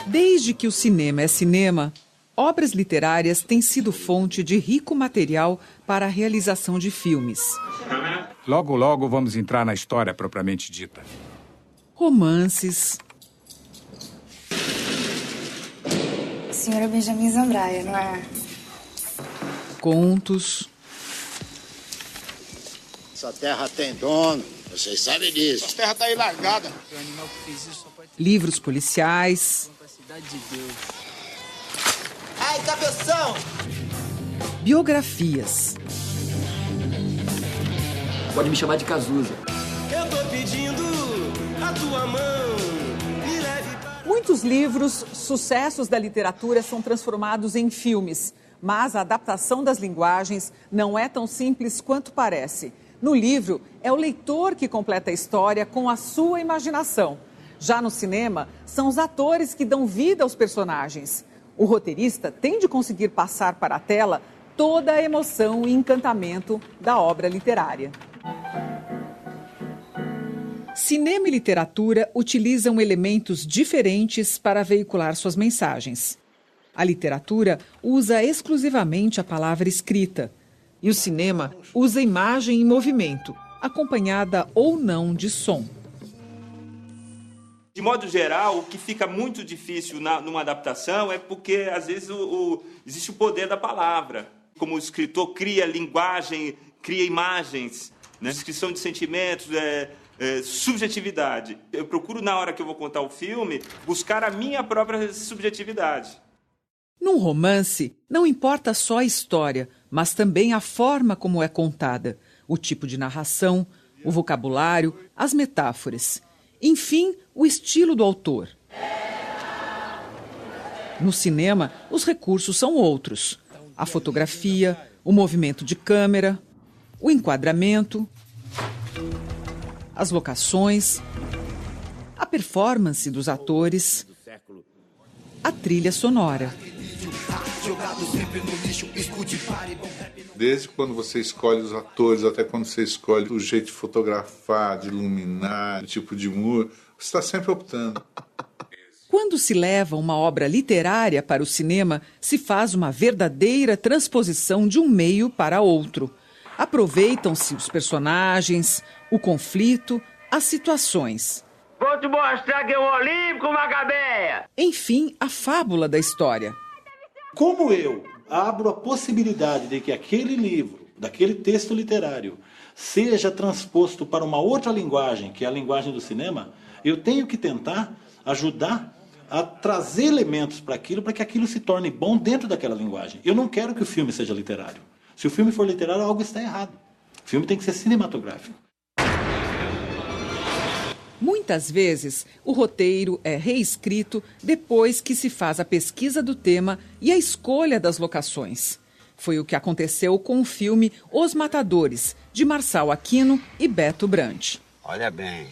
Desde que o cinema é cinema, obras literárias têm sido fonte de rico material para a realização de filmes. Logo, logo vamos entrar na história propriamente dita. Romances. O senhor é Benjamin Zambraia, não é? Contos. Essa terra tem dono, vocês sabem disso. Essa terra tá aí largada. Livros policiais. Ai, cabeção! Biografias. Pode me chamar de Cazuza. Eu tô pedindo a tua mão, me leve para... Muitos livros, sucessos da literatura, são transformados em filmes. Mas a adaptação das linguagens não é tão simples quanto parece. No livro, é o leitor que completa a história com a sua imaginação. Já no cinema, são os atores que dão vida aos personagens. O roteirista tem de conseguir passar para a tela toda a emoção e encantamento da obra literária. Cinema e literatura utilizam elementos diferentes para veicular suas mensagens. A literatura usa exclusivamente a palavra escrita. E o cinema usa imagem em movimento, acompanhada ou não de som. De modo geral, o que fica muito difícil numa adaptação é porque, às vezes, existe o poder da palavra. Como o escritor cria linguagem, cria imagens, né? Descrição de sentimentos, subjetividade. Eu procuro, na hora que eu vou contar o filme, buscar a minha própria subjetividade. Num romance, não importa só a história, mas também a forma como é contada, o tipo de narração, o vocabulário, as metáforas. Enfim, o estilo do autor. No cinema, os recursos são outros. A fotografia, o movimento de câmera, o enquadramento, as locações, a performance dos atores, a trilha sonora. Desde quando você escolhe os atores, até quando você escolhe o jeito de fotografar, de iluminar, o tipo de humor, você está sempre optando. Quando se leva uma obra literária para o cinema, se faz uma verdadeira transposição de um meio para outro. Aproveitam-se os personagens, o conflito, as situações. Vou te mostrar que é um olímpico, Macabeia! Enfim, a fábula da história. Como eu abro a possibilidade de que aquele livro, daquele texto literário, seja transposto para uma outra linguagem, que é a linguagem do cinema, eu tenho que tentar ajudar a trazer elementos para que aquilo se torne bom dentro daquela linguagem. Eu não quero que o filme seja literário. Se o filme for literário, algo está errado. O filme tem que ser cinematográfico. Muitas vezes, o roteiro é reescrito depois que se faz a pesquisa do tema e a escolha das locações. Foi o que aconteceu com o filme Os Matadores, de Marçal Aquino e Beto Brandt. Olha bem,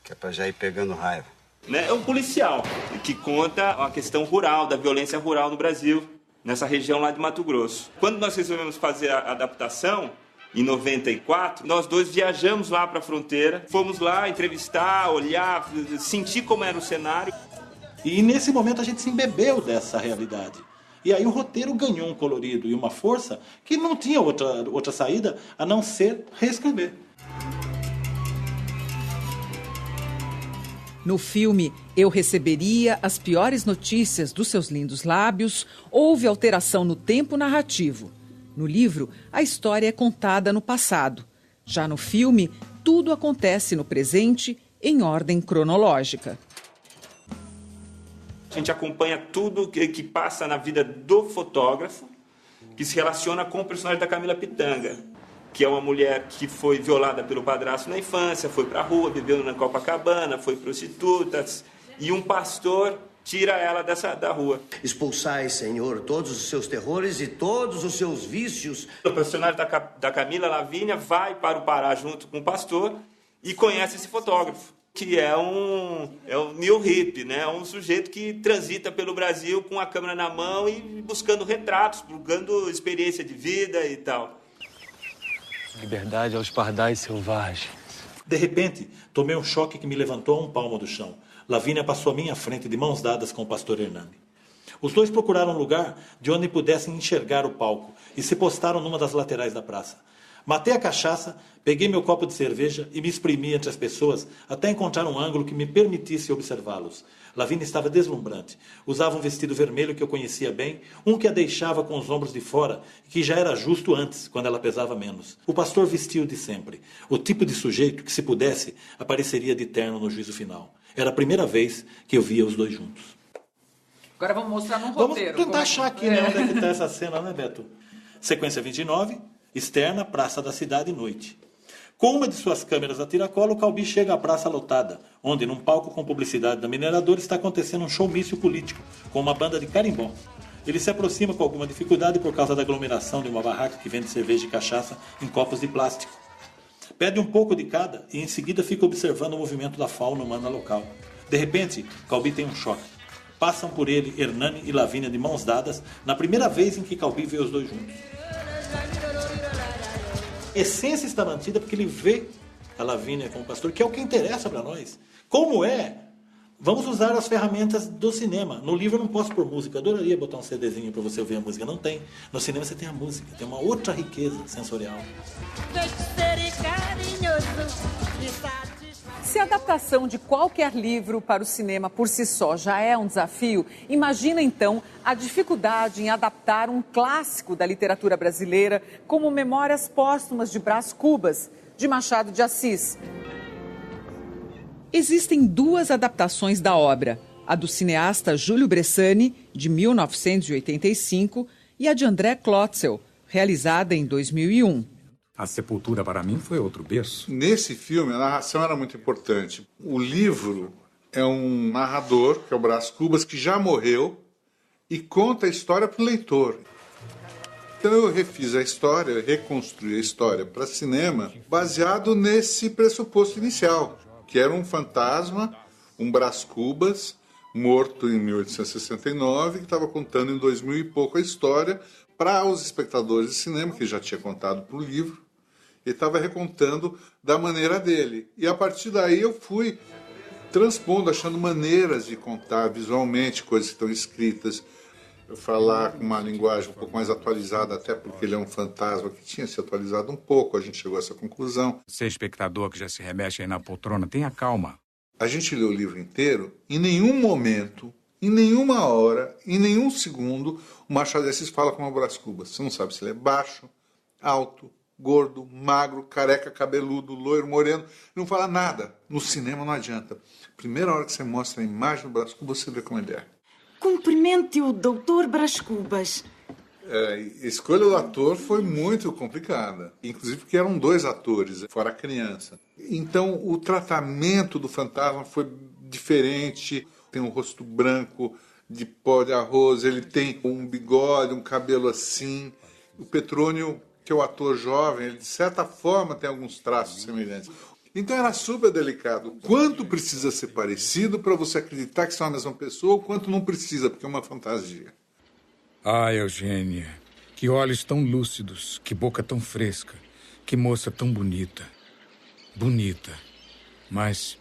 que é para já ir pegando raiva. É um policial que conta a questão rural, da violência rural no Brasil, nessa região lá de Mato Grosso. Quando nós resolvemos fazer a adaptação, em 94, nós dois viajamos lá para a fronteira, fomos lá entrevistar, olhar, sentir como era o cenário. E nesse momento a gente se embebeu dessa realidade. E aí o roteiro ganhou um colorido e uma força que não tinha outra saída a não ser reescrever. No filme Eu Receberia as Piores Notícias dos Seus Lindos Lábios, houve alteração no tempo narrativo. No livro, a história é contada no passado. Já no filme, tudo acontece no presente em ordem cronológica. A gente acompanha tudo que passa na vida do fotógrafo, que se relaciona com o personagem da Camila Pitanga, que é uma mulher que foi violada pelo padrasto na infância, foi para a rua, viveu na Copacabana, foi prostituta, e um pastor tira ela da rua. Expulsai, Senhor, todos os seus terrores e todos os seus vícios. O personagem da Camila Lavínia vai para o Pará junto com o pastor e conhece esse fotógrafo, que é um new hippie, né? Um sujeito que transita pelo Brasil com a câmera na mão e buscando retratos, buscando experiência de vida e tal. Liberdade aos pardais selvagens. De repente, tomei um choque que me levantou a um palmo do chão. Lavínia passou à minha frente de mãos dadas com o pastor Hernani. Os dois procuraram um lugar de onde pudessem enxergar o palco e se postaram numa das laterais da praça. Matei a cachaça, peguei meu copo de cerveja e me exprimi entre as pessoas até encontrar um ângulo que me permitisse observá-los. Lavínia estava deslumbrante. Usava um vestido vermelho que eu conhecia bem, um que a deixava com os ombros de fora e que já era justo antes, quando ela pesava menos. O pastor vestiu de sempre. O tipo de sujeito que, se pudesse, apareceria de terno no juízo final. Era a primeira vez que eu via os dois juntos. Agora vamos mostrar no roteiro. Vamos tentar achar aqui, né, onde é que está essa cena, né, Beto? Sequência 29, externa, Praça da Cidade, noite. Com uma de suas câmeras a tiracolo, o Calbi chega à praça lotada, onde, num palco com publicidade da mineradora, está acontecendo um showmício político, com uma banda de carimbó. Ele se aproxima com alguma dificuldade por causa da aglomeração de uma barraca que vende cerveja e cachaça em copos de plástico. Pede um pouco de cada e, em seguida, fica observando o movimento da fauna humana local. De repente, Calbi tem um choque. Passam por ele Hernani e Lavínia de mãos dadas, na primeira vez em que Calbi vê os dois juntos. A essência está mantida porque ele vê a Lavínia como pastor, que é o que interessa para nós. Como é? Vamos usar as ferramentas do cinema. No livro eu não posso pôr música. Eu adoraria botar um CDzinho para você ouvir a música. Não tem. No cinema você tem a música. Tem uma outra riqueza sensorial. Se a adaptação de qualquer livro para o cinema por si só já é um desafio, imagina então a dificuldade em adaptar um clássico da literatura brasileira como Memórias Póstumas de Brás Cubas, de Machado de Assis. Existem duas adaptações da obra, a do cineasta Júlio Bressani, de 1985, e a de André Klotzel, realizada em 2001. A Sepultura, para mim, foi outro berço. Nesse filme, a narração era muito importante. O livro é um narrador, que é o Brás Cubas, que já morreu, e conta a história para o leitor. Então eu refiz a história, reconstruí a história para cinema, baseado nesse pressuposto inicial, que era um fantasma, um Brás Cubas, morto em 1869, que estava contando em 2000 e pouco a história para os espectadores de cinema, que já tinha contado para o livro. Ele estava recontando da maneira dele. E a partir daí eu fui transpondo, achando maneiras de contar visualmente coisas que estão escritas, falar com uma linguagem um pouco mais atualizada, até porque ele é um fantasma que tinha se atualizado um pouco, a gente chegou a essa conclusão. Você, espectador que já se remexe aí na poltrona, tenha calma. A gente lê o livro inteiro, em nenhum momento, em nenhuma hora, em nenhum segundo, o Machado de Assis fala com o Brás Cubas. Você não sabe se ele é baixo, alto, gordo, magro, careca, cabeludo, loiro, moreno. Ele não fala nada. No cinema não adianta. Primeira hora que você mostra a imagem do Brás Cubas, você vê como ele é. Cumprimente o doutor Brás Cubas. A escolha do ator foi muito complicada. Inclusive porque eram dois atores, fora a criança. Então o tratamento do fantasma foi diferente. Tem um rosto branco de pó de arroz, ele tem um bigode, um cabelo assim. O Petrônio, que é o ator jovem, ele de certa forma tem alguns traços semelhantes. Então era super delicado. Quanto precisa ser parecido para você acreditar que são a mesma pessoa, ou quanto não precisa, porque é uma fantasia. Ah, Eugênia, que olhos tão lúcidos, que boca tão fresca, que moça tão bonita. Bonita, mas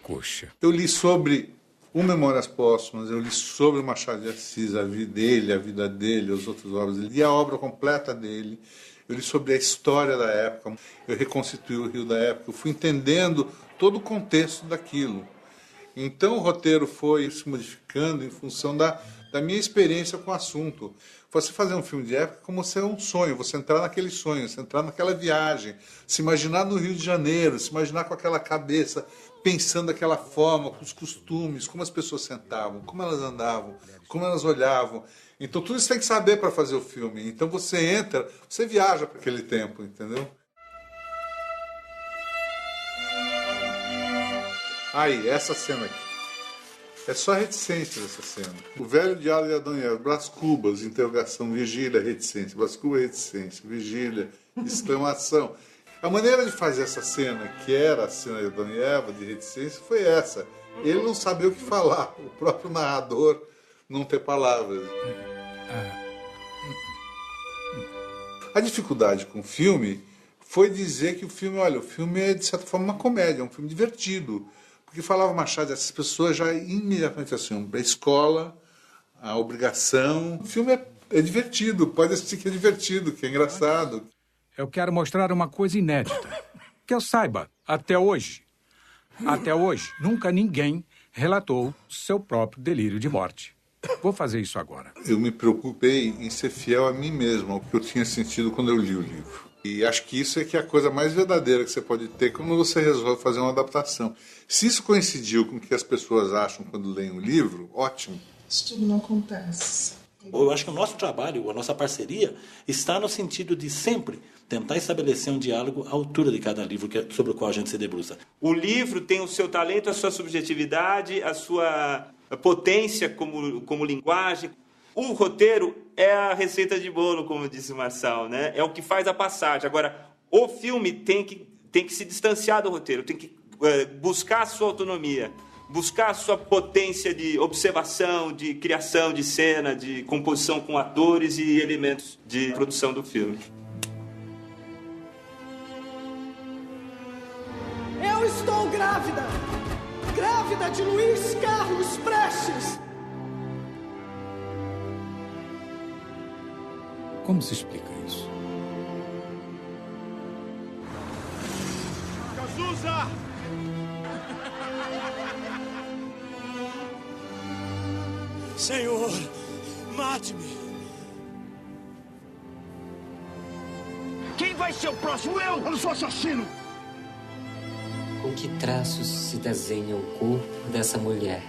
coxa. Eu li sobre o Memórias Póstumas, eu li sobre o Machado de Assis, a vida dele, as outras obras dele, e a obra completa dele. Eu li sobre a história da época, eu reconstituí o Rio da época, eu fui entendendo todo o contexto daquilo. Então o roteiro foi se modificando em função da minha experiência com o assunto. Você fazer um filme de época é como ser um sonho, você entrar naquele sonho, você entrar naquela viagem, se imaginar no Rio de Janeiro, se imaginar com aquela cabeça, pensando daquela forma, com os costumes, como as pessoas sentavam, como elas andavam, como elas olhavam. Então tudo isso tem que saber para fazer o filme. Então você entra, você viaja para aquele tempo, entendeu? Aí, essa cena aqui. É só reticência dessa cena. O velho diálogo de Adão e Eva, Brás Cubas, interrogação, vigília, reticência. Brás Cubas, reticência, vigília, exclamação. A maneira de fazer essa cena, que era a cena de Adão e Eva, de reticência, foi essa. Ele não sabia o que falar, o próprio narrador não ter palavras. A dificuldade com o filme foi dizer que o filme é, de certa forma, uma comédia, é um filme divertido. Porque falava Machado, essas pessoas já imediatamente assim, para a escola, a obrigação. O filme é divertido, pode assistir que é divertido, que é engraçado. Eu quero mostrar uma coisa inédita. Que eu saiba, até hoje, nunca ninguém relatou seu próprio delírio de morte. Vou fazer isso agora. Eu me preocupei em ser fiel a mim mesmo, ao que eu tinha sentido quando eu li o livro. E acho que isso é que é a coisa mais verdadeira que você pode ter quando você resolve fazer uma adaptação. Se isso coincidiu com o que as pessoas acham quando leem o livro, ótimo. Isso tudo não acontece. Eu acho que o nosso trabalho, a nossa parceria, está no sentido de sempre tentar estabelecer um diálogo à altura de cada livro sobre o qual a gente se debruça. O livro tem o seu talento, a sua subjetividade, a sua potência como linguagem. O roteiro é a receita de bolo, como disse o Marçal, né? É o que faz a passagem. Agora, o filme tem que se distanciar do roteiro, tem que buscar a sua autonomia, buscar a sua potência de observação, de criação de cena, de composição com atores e elementos de produção do filme. Eu estou grávida! Grávida de Luiz Carlos Prestes! Como se explica isso? Cazuza! Senhor, mate-me! Quem vai ser o próximo? Eu não sou assassino! Com que traços se desenha o corpo dessa mulher?